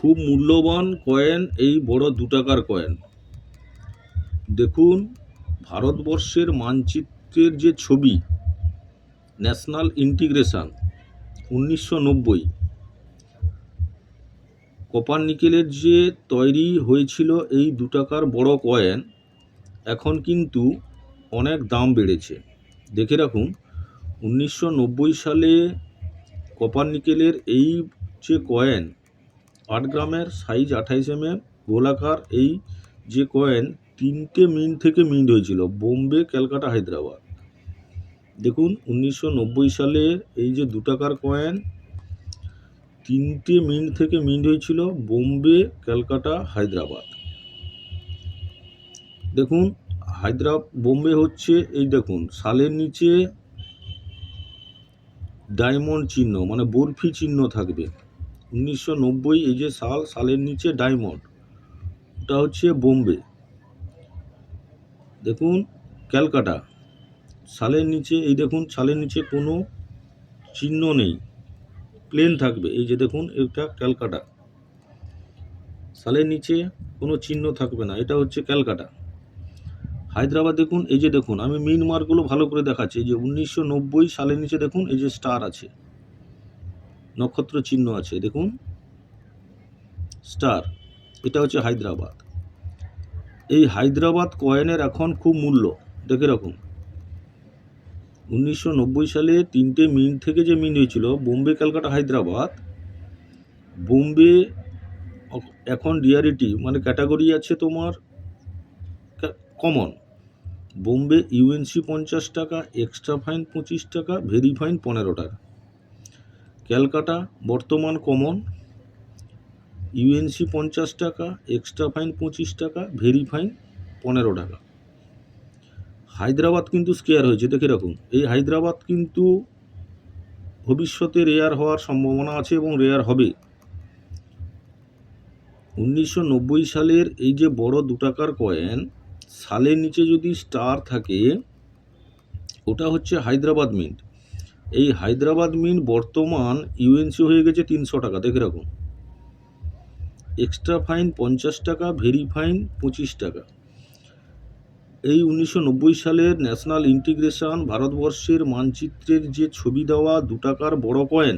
খুব মূল্যবান কয়েন এই বড় 2 টাকার কয়েন। দেখুন ভারতবর্ষের মানচিত্রের যে ছবি ন্যাশনাল ইন্টিগ্রেশন 1990 কপার নিকেলের যে তৈরি হয়েছিল এই 2 টাকার বড় কয়েন এখন কিন্তু অনেক দাম বেড়েছে। দেখে রাখুন 1990 সালে কপার নিকেলের এই যে কয়েন 8 গ্রামের সাইজ 28 mm গোলাকার এই যে কয়েন 3টে মিন্ট থেকে মিন্ট হয়েছিল বোম্বে, ক্যালকাটা, হায়দ্রাবাদ। দেখুন 1990 সালের এই যে 2 টাকার কয়েন 3টে মিন্ট থেকে মিন্ট হয়েছিল বোম্বে, ক্যালকাটা, হায়দ্রাবাদ। দেখুন বোম্বে হচ্ছে এই দেখুন সালের নিচে ডায়মন্ড চিহ্ন মানে বরফি চিহ্ন থাকবে। 1990 এই যে সালের নিচে ডায়মন্ড ওটা হচ্ছে বোম্বে। দেখুন ক্যালকাটা সালের নিচে এই দেখুন সালের নিচে কোনো চিহ্ন নেই, প্লেন থাকবে। এই যে দেখুন এটা ক্যালকাটা, সালের নিচে কোনো চিহ্ন থাকবে না, এটা হচ্ছে ক্যালকাটা। হায়দ্রাবাদ দেখুন এই যে দেখুন আমি মিন মার্কগুলো ভালো করে দেখাচ্ছি। এই যে 1990 সালের নিচে দেখুন এই যে স্টার আছে, নক্ষত্র চিহ্ন আছে, দেখুন স্টার, এটা হচ্ছে হায়দ্রাবাদ। এই হায়দ্রাবাদ কয়েনের এখন খুব মূল্য। দেখে রাখুন 1990 সালে 3টে মিন্ট থেকে যে মিন্ট হয়েছিল বোম্বে, ক্যালকাটা, হায়দ্রাবাদ। বোম্বে এখন রিয়ারিটি মানে ক্যাটাগরি আছে তোমার কমন। বোম্বে ইউএনসি 50 টাকা, এক্সট্রা ফাইন 25 টাকা, ভেরি ফাইন 15 টাকা। ক্যালকাটা বর্তমান কমন, ইউএনসি 50 টাকা, এক্সট্রা ফাইন 25 টাকা, ভেরি ফাইন 15 টাকা। হায়দ্রাবাদ কিন্তু স্কেয়ার হয়েছে, দেখে রাখুন এই হায়দ্রাবাদ কিন্তু ভবিষ্যতে রেয়ার হওয়ার সম্ভাবনা আছে এবং রেয়ার হবে। 1990 সালের এই যে বড় 2 টাকার কয়েন সালের নিচে যদি স্টার থাকে ওটা হচ্ছে হায়দ্রাবাদ মিন্ট। এই হায়দ্রাবাদ মিন্ট বর্তমান ইউএনসি হয়ে গেছে 300 টাকা। দেখে রাখুন এক্সট্রা ফাইন 50 টাকা, ভেরি ফাইন 25 টাকা। এই 1990 সালের ন্যাশনাল ইন্টিগ্রেশন ভারতবর্ষের মানচিত্রের যে ছবি দেওয়া 2 টাকার বড় কয়েন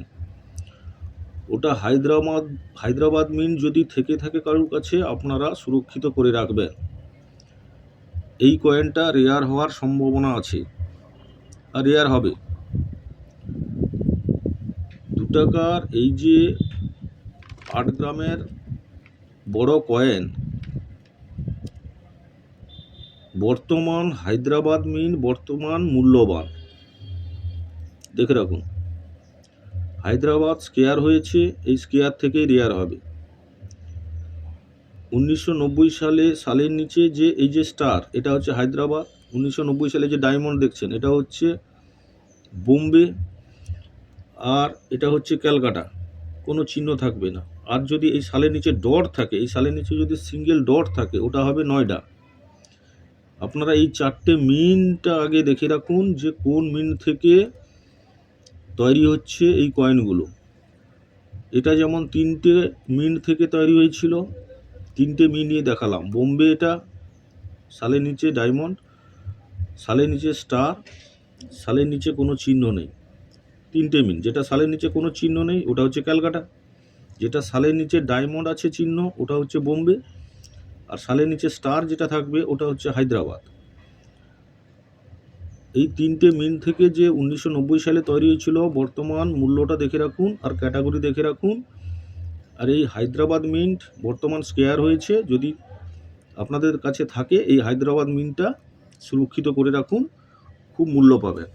ওটা হায়দ্রাবাদ মিন্ট যদি থেকে থাকে কারোর কাছে আপনারা সুরক্ষিত করে রাখবেন। এই কয়েনটা রেয়ার হওয়ার সম্ভাবনা আছে আর রেয়ার হবে। 2 টাকার এই যে 8 গ্রামের বড় কয়েন বর্তমান হায়দ্রাবাদ মিন্ট বর্তমান মূল্যবান। দেখে রাখুন হায়দ্রাবাদ স্কেয়ার হয়েছে, এই স্কেয়ার থেকেই রেয়ার হবে। 1990 সালের নিচে যে এই যে স্টার এটা হচ্ছে হায়দ্রাবাদ। 1990 সালে যে ডায়মন্ড দেখছেন এটা হচ্ছে বোম্বে, আর এটা হচ্ছে ক্যালকাটা, কোনো চিহ্ন থাকবে না। আর যদি এই সালের নিচে ডট থাকে, এই সালের নিচে যদি সিঙ্গেল ডট থাকে ওটা হবে নয়ডা। আপনারা এই 4টে মিন্টটা আগে দেখে রাখুন যে কোন মিন্ট থেকে তৈরি হচ্ছে এই কয়েনগুলো। এটা যেমন 3টে মিন্ট থেকে তৈরি হয়েছিল, 3টে মিন্ট নিয়ে দেখালাম। বোম্বে এটা সালের নিচে ডায়মন্ড, সালের নিচে স্টার, সালের নিচে কোনো চিহ্ন নেই। 3টে মিন্ট, যেটা সালের নিচে কোনো চিহ্ন নেই ওটা হচ্ছে ক্যালকাটা, যেটা সালের নিচে ডায়মন্ড আছে চিহ্ন ওটা হচ্ছে বোম্বে, আর সালের নিচে স্টার যেটা থাকবে ওটা হচ্ছে হায়দ্রাবাদ। এই 3টে মিন্ট থেকে যে 1990 সালে তৈরি হয়েছিল বর্তমান মূল্যটা দেখে রাখুন আর ক্যাটাগরি দেখে রাখুন। আর এই হায়দ্রাবাদ মিন্ট বর্তমান স্কেয়ার হয়েছে, যদি আপনাদের কাছে থাকে এই হায়দ্রাবাদ মিন্টটা সুরক্ষিত করে রাখুন, খুব মূল্য পাবেন।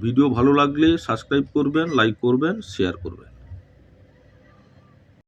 ভিডিও ভালো লাগলে সাবস্ক্রাইব করবেন, লাইক করবেন, শেয়ার করবেন।